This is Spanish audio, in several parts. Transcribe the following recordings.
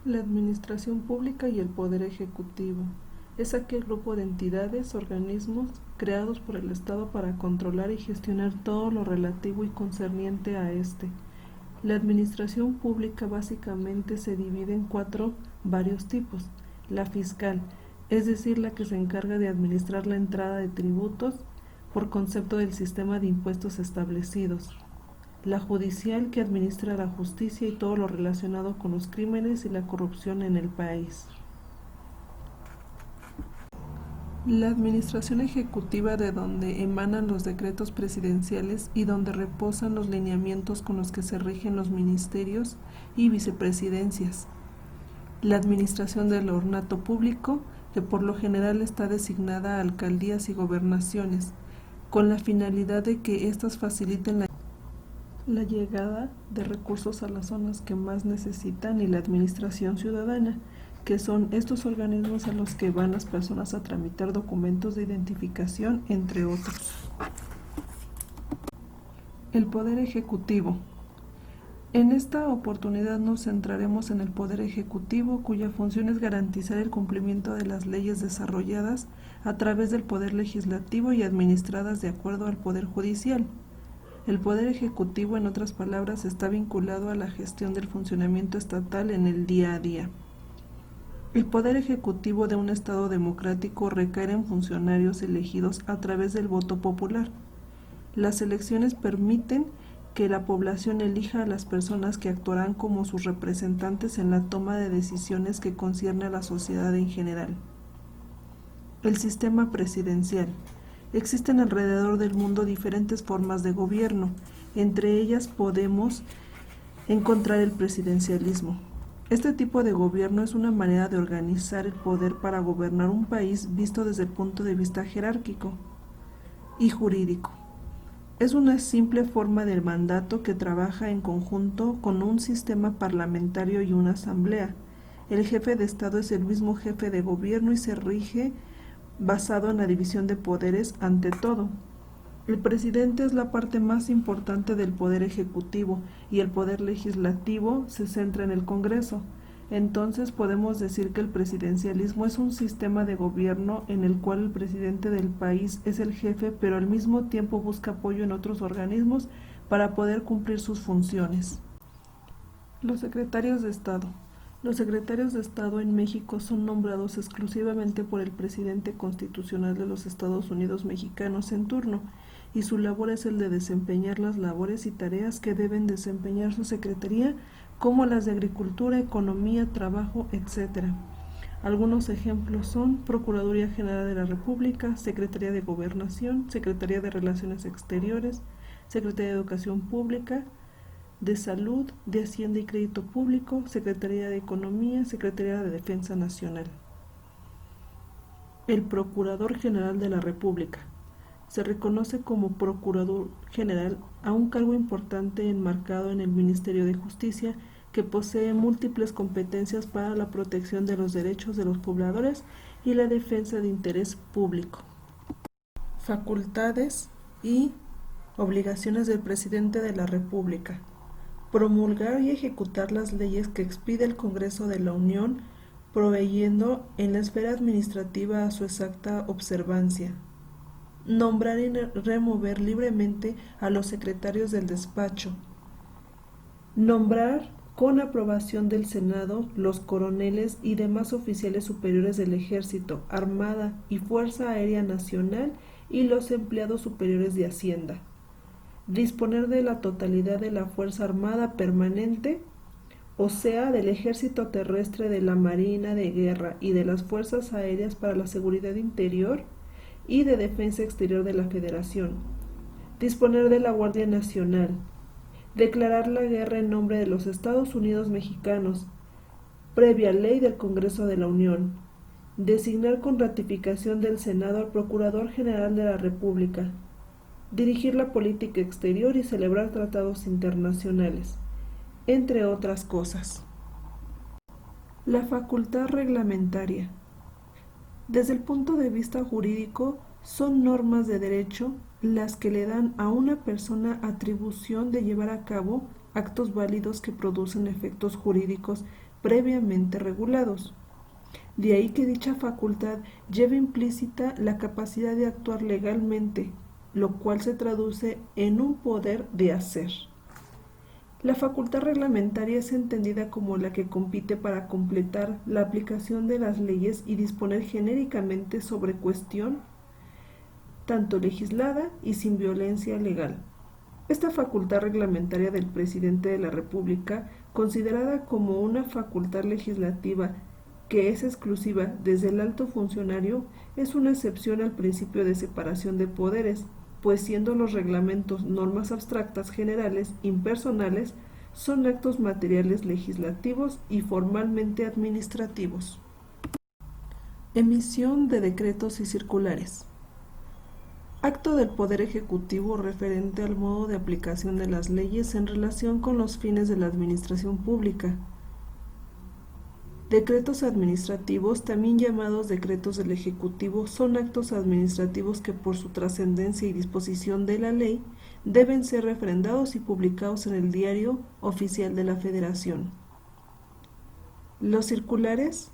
La administración pública y el poder ejecutivo es aquel grupo de entidades, organismos creados por el Estado para controlar y gestionar todo lo relativo y concerniente a este. La administración pública básicamente se divide en varios tipos. La fiscal, es decir, la que se encarga de administrar la entrada de tributos por concepto del sistema de impuestos establecidos. La judicial, que administra la justicia y todo lo relacionado con los crímenes y la corrupción en el país. La administración ejecutiva, de donde emanan los decretos presidenciales y donde reposan los lineamientos con los que se rigen los ministerios y vicepresidencias. La administración del ornato público, que por lo general está designada a alcaldías y gobernaciones, con la finalidad de que éstas faciliten la llegada de recursos a las zonas que más necesitan, y la administración ciudadana, que son estos organismos a los que van las personas a tramitar documentos de identificación, entre otros. El Poder Ejecutivo. En esta oportunidad nos centraremos en el Poder Ejecutivo, cuya función es garantizar el cumplimiento de las leyes desarrolladas a través del Poder Legislativo y administradas de acuerdo al Poder Judicial. El Poder Ejecutivo, en otras palabras, está vinculado a la gestión del funcionamiento estatal en el día a día. El Poder Ejecutivo de un Estado democrático recae en funcionarios elegidos a través del voto popular. Las elecciones permiten que la población elija a las personas que actuarán como sus representantes en la toma de decisiones que concierne a la sociedad en general. El sistema presidencial. Existen alrededor del mundo diferentes formas de gobierno. Entre ellas podemos encontrar el presidencialismo. Este tipo de gobierno es una manera de organizar el poder para gobernar un país visto desde el punto de vista jerárquico y jurídico. Es una simple forma de mandato que trabaja en conjunto con un sistema parlamentario y una asamblea. El jefe de Estado es el mismo jefe de gobierno y se rige basado en la división de poderes ante todo. El presidente es la parte más importante del poder ejecutivo y el poder legislativo se centra en el Congreso. Entonces podemos decir que el presidencialismo es un sistema de gobierno en el cual el presidente del país es el jefe, pero al mismo tiempo busca apoyo en otros organismos para poder cumplir sus funciones. Los secretarios de Estado. Los secretarios de Estado en México son nombrados exclusivamente por el presidente constitucional de los Estados Unidos mexicanos en turno, y su labor es el de desempeñar las labores y tareas que deben desempeñar su secretaría, como las de Agricultura, Economía, Trabajo, etc. Algunos ejemplos son Procuraduría General de la República, Secretaría de Gobernación, Secretaría de Relaciones Exteriores, Secretaría de Educación Pública, de Salud, de Hacienda y Crédito Público, Secretaría de Economía, Secretaría de Defensa Nacional. El Procurador General de la República. Se reconoce como Procurador General a un cargo importante enmarcado en el Ministerio de Justicia, que posee múltiples competencias para la protección de los derechos de los pobladores y la defensa de interés público. Facultades y obligaciones del Presidente de la República. Promulgar y ejecutar las leyes que expide el Congreso de la Unión, proveyendo en la esfera administrativa a su exacta observancia. Nombrar y remover libremente a los secretarios del despacho. Nombrar con aprobación del Senado los coroneles y demás oficiales superiores del Ejército, Armada y Fuerza Aérea Nacional y los empleados superiores de Hacienda. Disponer de la totalidad de la Fuerza Armada Permanente, o sea, del Ejército Terrestre, de la Marina de Guerra y de las Fuerzas Aéreas para la seguridad interior y de defensa exterior de la Federación. Disponer de la Guardia Nacional. Declarar la guerra en nombre de los Estados Unidos mexicanos, previa ley del Congreso de la Unión. Designar con ratificación del Senado al Procurador General de la República. Dirigir la política exterior y celebrar tratados internacionales, entre otras cosas. La facultad reglamentaria. Desde el punto de vista jurídico, son normas de derecho las que le dan a una persona atribución de llevar a cabo actos válidos que producen efectos jurídicos previamente regulados. De ahí que dicha facultad lleve implícita la capacidad de actuar legalmente, lo cual se traduce en un poder de hacer. La facultad reglamentaria es entendida como la que compite para completar la aplicación de las leyes y disponer genéricamente sobre cuestión tanto legislada y sin violencia legal. Esta facultad reglamentaria del presidente de la República, considerada como una facultad legislativa que es exclusiva desde el alto funcionario, es una excepción al principio de separación de poderes, pues siendo los reglamentos normas abstractas generales impersonales, son actos materiales legislativos y formalmente administrativos. Emisión de decretos y circulares. Acto del Poder Ejecutivo referente al modo de aplicación de las leyes en relación con los fines de la administración pública. Decretos administrativos, también llamados decretos del Ejecutivo, son actos administrativos que por su trascendencia y disposición de la ley deben ser refrendados y publicados en el Diario Oficial de la Federación. Los circulares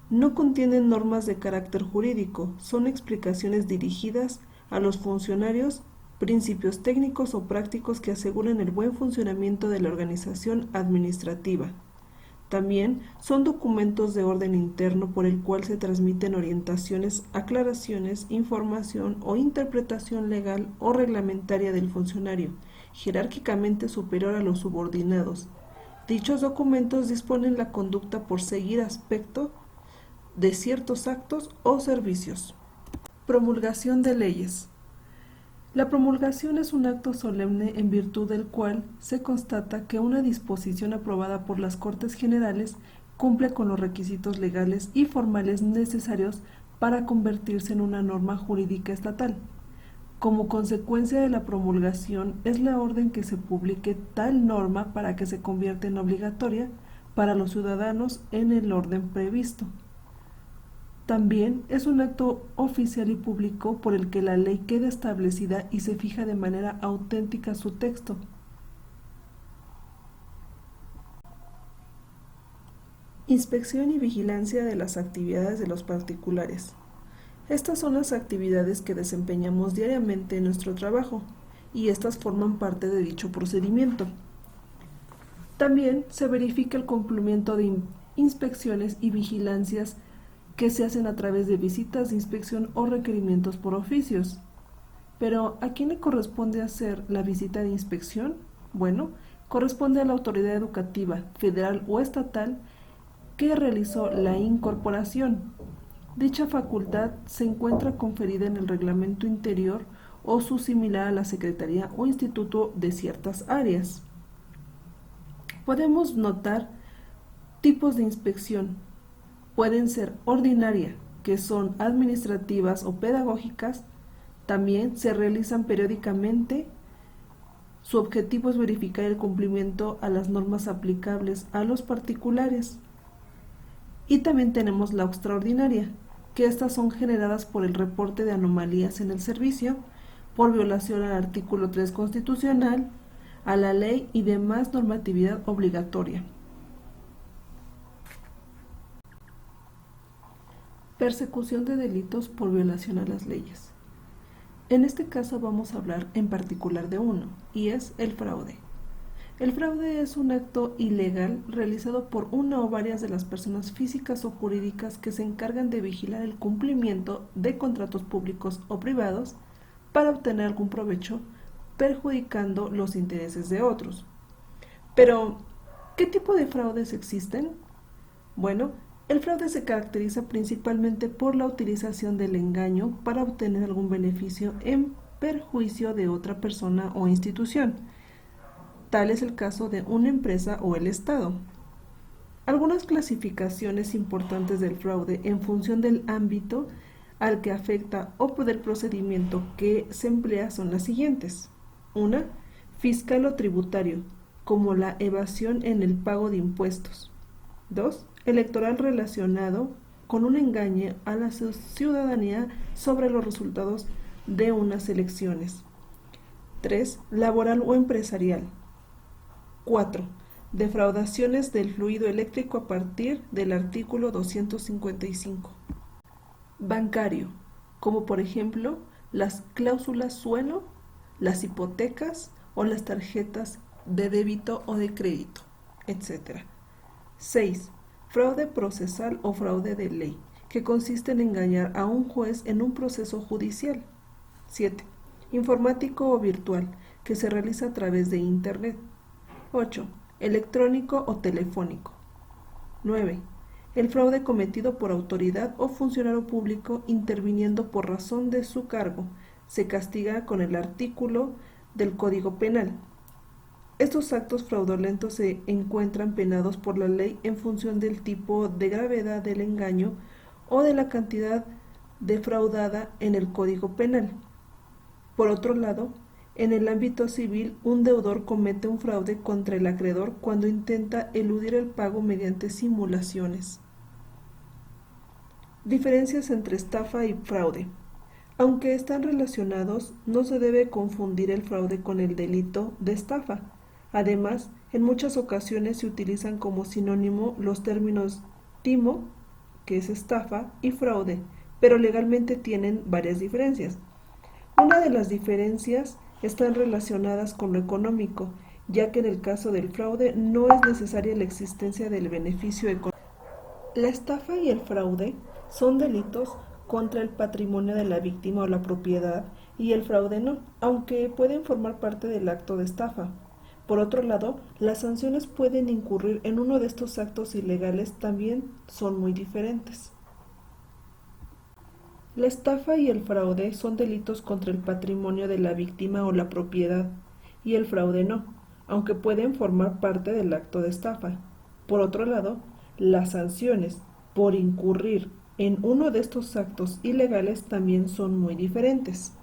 no contienen normas de carácter jurídico, son explicaciones dirigidas a los funcionarios, principios técnicos o prácticos que aseguren el buen funcionamiento de la organización administrativa. También son documentos de orden interno por el cual se transmiten orientaciones, aclaraciones, información o interpretación legal o reglamentaria del funcionario, jerárquicamente superior a los subordinados. Dichos documentos disponen la conducta por seguir aspecto de ciertos actos o servicios. Promulgación de leyes. La promulgación es un acto solemne en virtud del cual se constata que una disposición aprobada por las Cortes Generales cumple con los requisitos legales y formales necesarios para convertirse en una norma jurídica estatal. Como consecuencia de la promulgación es la orden que se publique tal norma para que se convierta en obligatoria para los ciudadanos en el orden previsto. También es un acto oficial y público por el que la ley queda establecida y se fija de manera auténtica su texto. Inspección y vigilancia de las actividades de los particulares. Estas son las actividades que desempeñamos diariamente en nuestro trabajo y estas forman parte de dicho procedimiento. También se verifica el cumplimiento de inspecciones y vigilancias que se hacen a través de visitas de inspección o requerimientos por oficios. Pero, ¿a quién le corresponde hacer la visita de inspección? Bueno, corresponde a la autoridad educativa, federal o estatal, que realizó la incorporación. Dicha facultad se encuentra conferida en el reglamento interior o su similar a la Secretaría o Instituto de ciertas áreas. Podemos notar tipos de inspección. Pueden ser ordinaria, que son administrativas o pedagógicas. También se realizan periódicamente. Su objetivo es verificar el cumplimiento a las normas aplicables a los particulares. Y también tenemos la extraordinaria, que estas son generadas por el reporte de anomalías en el servicio, por violación al artículo 3 constitucional, a la ley y demás normatividad obligatoria. Persecución de delitos por violación a las leyes. En este caso vamos a hablar en particular de uno, y es el fraude. El fraude es un acto ilegal realizado por una o varias de las personas físicas o jurídicas que se encargan de vigilar el cumplimiento de contratos públicos o privados para obtener algún provecho, perjudicando los intereses de otros. Pero, ¿qué tipo de fraudes existen? Bueno, el fraude se caracteriza principalmente por la utilización del engaño para obtener algún beneficio en perjuicio de otra persona o institución. Tal es el caso de una empresa o el Estado. Algunas clasificaciones importantes del fraude en función del ámbito al que afecta o del procedimiento que se emplea son las siguientes. 1. Fiscal o tributario, como la evasión en el pago de impuestos. 2. Electoral relacionado con un engaño a la ciudadanía sobre los resultados de unas elecciones. 3. Laboral o empresarial. 4. Defraudaciones del fluido eléctrico a partir del artículo 255. Bancario, como por ejemplo las cláusulas suelo, las hipotecas o las tarjetas de débito o de crédito, etc. 6. Fraude procesal o fraude de ley, que consiste en engañar a un juez en un proceso judicial. 7. Informático o virtual, que se realiza a través de Internet. 8. Electrónico o telefónico. 9. El fraude cometido por autoridad o funcionario público interviniendo por razón de su cargo se castiga con el artículo del Código Penal. Estos actos fraudulentos se encuentran penados por la ley en función del tipo de gravedad del engaño o de la cantidad defraudada en el Código Penal. Por otro lado, en el ámbito civil, un deudor comete un fraude contra el acreedor cuando intenta eludir el pago mediante simulaciones. Diferencias entre estafa y fraude. Aunque están relacionados, no se debe confundir el fraude con el delito de estafa. Además, en muchas ocasiones se utilizan como sinónimo los términos timo, que es estafa, y fraude, pero legalmente tienen varias diferencias. Una de las diferencias están relacionadas con lo económico, ya que en el caso del fraude no es necesaria la existencia del beneficio económico. La estafa y el fraude son delitos contra el patrimonio de la víctima o la propiedad, y el fraude no, aunque pueden formar parte del acto de estafa. Por otro lado, las sanciones pueden incurrir en uno de estos actos ilegales también son muy diferentes. La estafa y el fraude son delitos contra el patrimonio de la víctima o la propiedad, y el fraude no, aunque pueden formar parte del acto de estafa. Por otro lado, las sanciones por incurrir en uno de estos actos ilegales también son muy diferentes.